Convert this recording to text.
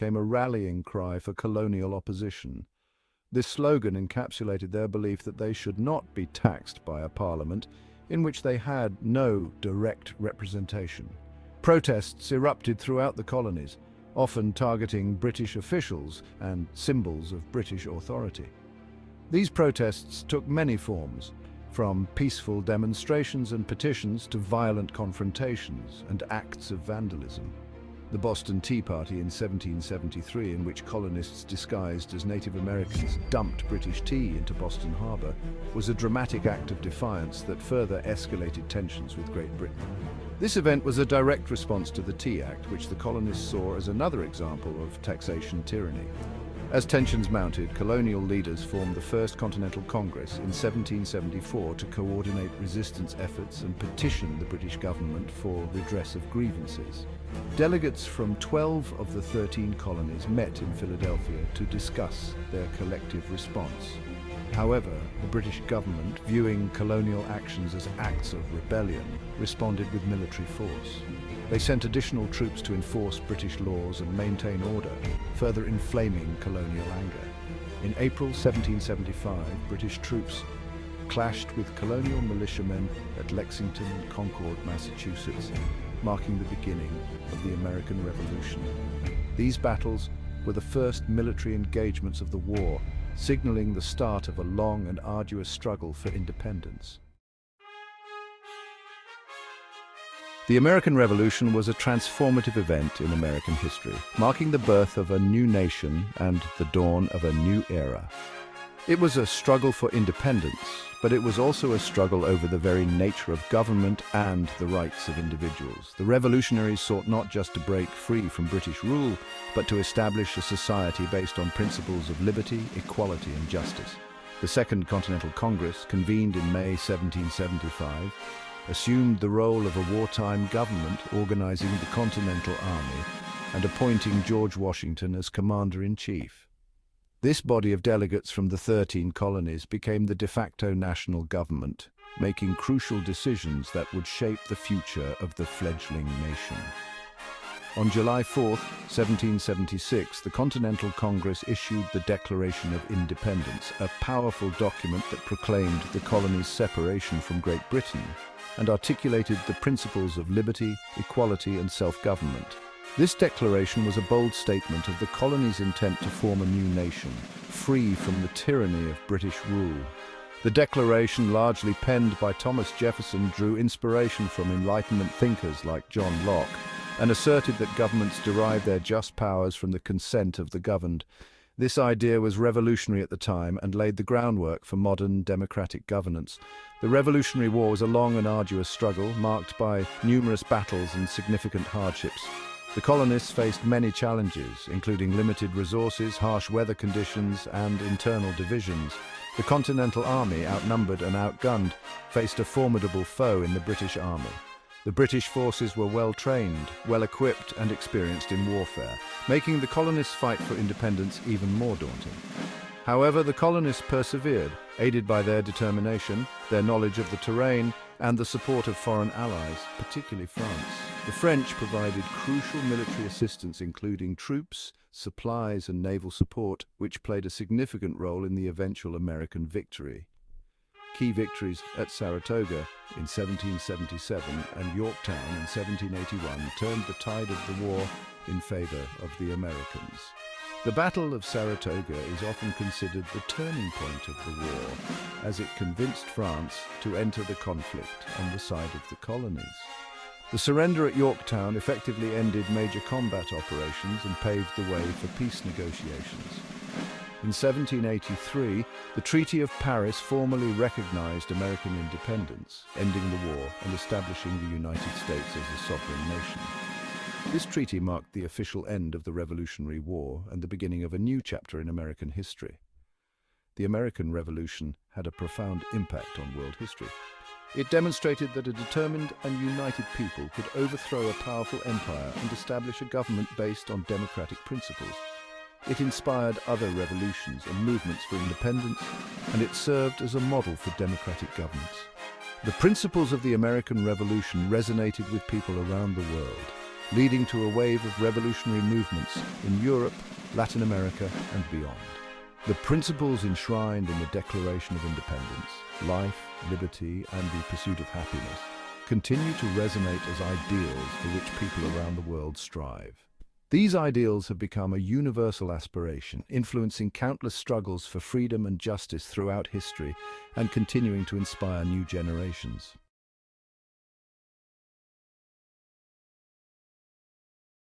became a rallying cry for colonial opposition. This slogan encapsulated their belief that they should not be taxed by a parliament in which they had no direct representation. Protests erupted throughout the colonies, often targeting British officials and symbols of British authority. These protests took many forms, from peaceful demonstrations and petitions to violent confrontations and acts of vandalism. The Boston Tea Party in 1773, in which colonists disguised as Native Americans dumped British tea into Boston Harbor, was a dramatic act of defiance that further escalated tensions with Great Britain. This event was a direct response to the Tea Act, which the colonists saw as another example of taxation tyranny. As tensions mounted, colonial leaders formed the First Continental Congress in 1774 to coordinate resistance efforts and petition the British government for redress of grievances. Delegates from 12 of the 13 colonies met in Philadelphia to discuss their collective response. However, the British government, viewing colonial actions as acts of rebellion, responded with military force. They sent additional troops to enforce British laws and maintain order, further inflaming colonial anger. In April 1775, British troops clashed with colonial militiamen at Lexington and Concord, Massachusetts, marking the beginning of the American Revolution. These battles were the first military engagements of the war, signaling the start of a long and arduous struggle for independence. The American Revolution was a transformative event in American history, marking the birth of a new nation and the dawn of a new era. It was a struggle for independence, but it was also a struggle over the very nature of government and the rights of individuals. The revolutionaries sought not just to break free from British rule, but to establish a society based on principles of liberty, equality, and justice. The Second Continental Congress, convened in May 1775, assumed the role of a wartime government, organizing the Continental Army and appointing George Washington as commander-in-chief. This body of delegates from the 13 colonies became the de facto national government, making crucial decisions that would shape the future of the fledgling nation. On July 4, 1776, the Continental Congress issued the Declaration of Independence, a powerful document that proclaimed the colonies' separation from Great Britain and articulated the principles of liberty, equality, and self-government. This declaration was a bold statement of the colonies' intent to form a new nation, free from the tyranny of British rule. The declaration, largely penned by Thomas Jefferson, drew inspiration from Enlightenment thinkers like John Locke and asserted that governments derive their just powers from the consent of the governed. This idea was revolutionary at the time and laid the groundwork for modern democratic governance. The Revolutionary War was a long and arduous struggle, marked by numerous battles and significant hardships. The colonists faced many challenges, including limited resources, harsh weather conditions, and internal divisions. The Continental Army, outnumbered and outgunned, faced a formidable foe in the British Army. The British forces were well-trained, well-equipped, and experienced in warfare, making the colonists' fight for independence even more daunting. However, the colonists persevered, aided by their determination, their knowledge of the terrain, and the support of foreign allies, particularly France. The French provided crucial military assistance, including troops, supplies, and naval support, which played a significant role in the eventual American victory. Key victories at Saratoga in 1777 and Yorktown in 1781 turned the tide of the war in favor of the Americans. The Battle of Saratoga is often considered the turning point of the war, as it convinced France to enter the conflict on the side of the colonies. The surrender at Yorktown effectively ended major combat operations and paved the way for peace negotiations. In 1783, the Treaty of Paris formally recognized American independence, ending the war and establishing the United States as a sovereign nation. This treaty marked the official end of the Revolutionary War and the beginning of a new chapter in American history. The American Revolution had a profound impact on world history. It demonstrated that a determined and united people could overthrow a powerful empire and establish a government based on democratic principles. It inspired other revolutions and movements for independence, and it served as a model for democratic governance. The principles of the American Revolution resonated with people around the world. leading to a wave of revolutionary movements in Europe, Latin America, and beyond. The principles enshrined in the Declaration of Independence, life, liberty, and the pursuit of happiness, continue to resonate as ideals for which people around the world strive. These ideals have become a universal aspiration, influencing countless struggles for freedom and justice throughout history and continuing to inspire new generations.